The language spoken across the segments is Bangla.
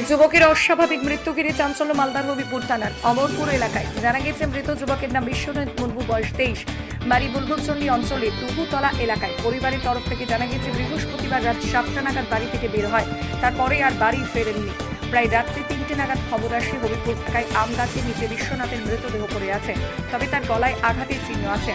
যুবকের অস্বাভাবিক মৃত্যু ঘিরে চাঞ্চল্য মালদার হবিপুর থানার অমরপুর এলাকায়। জানা গেছে মৃত যুবকের নাম বিশ্বনাথ মুর্মু, বয়স 23, বাড়ি বুলবুলচন্ডী অঞ্চলে টুহুতলা এলাকায়। পরিবারের তরফ থেকে জানা গেছে বৃহস্পতিবার রাত 7টা নাগাদ বাড়ি থেকে বের হয়, তারপরে আর বাড়ি ফেরেননি। প্রায় রাত্রি 3টে নাগাদ খবর আসে হবিপুর এলাকায় আম গাছের নিচে বিশ্বনাথের মৃতদেহ পড়ে আছে, তবে তার গলায় আঘাতের চিহ্ন আছে।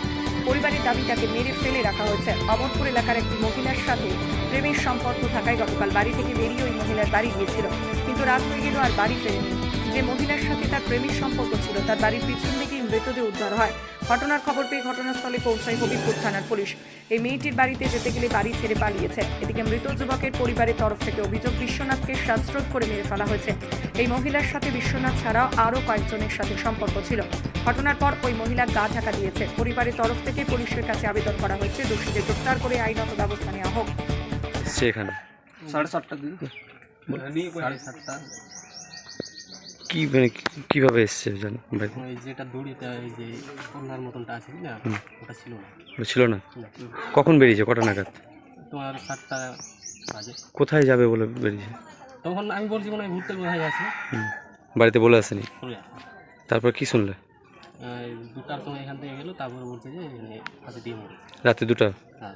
পরিবারের দাবি তাকে মেরে ফেলে রাখা হয়েছে। অমরপুর এলাকার একটি মহিলার সাথে প্রেমের সম্পর্ক থাকায় গতকাল বাড়ি থেকে বেরিয়ে ওই মহিলার বাড়ি গিয়েছিল, কিন্তু রাত হয়ে গেল আর বাড়ি ফেরেনি। যে মহিলার সাথে তার প্রেমের সম্পর্ক ছিল তার বাড়ির পিছন থেকেই মৃতদেহ উদ্ধার হয়। ঘটনার খবর পেয়ে ঘটনাস্থলে পৌঁছায় হবিপুর থানার পুলিশ। এই মেয়েটির বাড়িতে যেতে গেলে বাড়ি ছেড়ে পালিয়েছে। এদিকে মৃত যুবকের পরিবারের তরফ থেকে অভিযোগ বিশ্বনাথকে শ্বাসরোধ করে মেরে ফেলা হয়েছে। এই মহিলার সাথে বিশ্বনাথ ছাড়াও আরও কয়েকজনের সাথে সম্পর্ক ছিল। ঘটনার পর ওই মহিলা গা ঢাকা দিয়েছে। পরিবারের তরফ থেকে পুলিশের কাছে আবেদন করা হয়েছে দোষীদের গ্রেফতার করে আইনত ব্যবস্থা নেওয়া হোক। সেখানে 7:30টার দিকে 7:30টা কি মানে কিভাবে এসছে জানো ভাই? ওই যেটা দড়িতে ওই যে কন্যার মতনটা আছে না, ওটা ছিল না। ওটা ছিল না? না, কখন বেরিয়েছে, কটা নাগাদ? তোমার 7টা বাজে। কোথায় যাবে বলে বেরিয়েছে? তখন আমি বলছি মনে হয় ঘুরতে কোথায় আছে, বাড়িতে বলে আসেনি? চলে আসে। তারপর কি শুনলে? 2টার সময় এখান থেকে গেলো, তারপরে বলছে যে এখানে ফাঁসি দিয়ে মরেছে। রাতে 2টা? হ্যাঁ,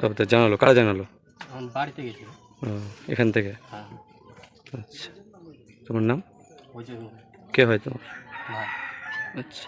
তবে তো জানালো, কারা জানালো? এখন বাড়িতে গেছে। ও, এখান থেকে? হ্যাঁ, আচ্ছা, তোমার নাম? ওই যে কে হয় তোমার? ভাই। আচ্ছা।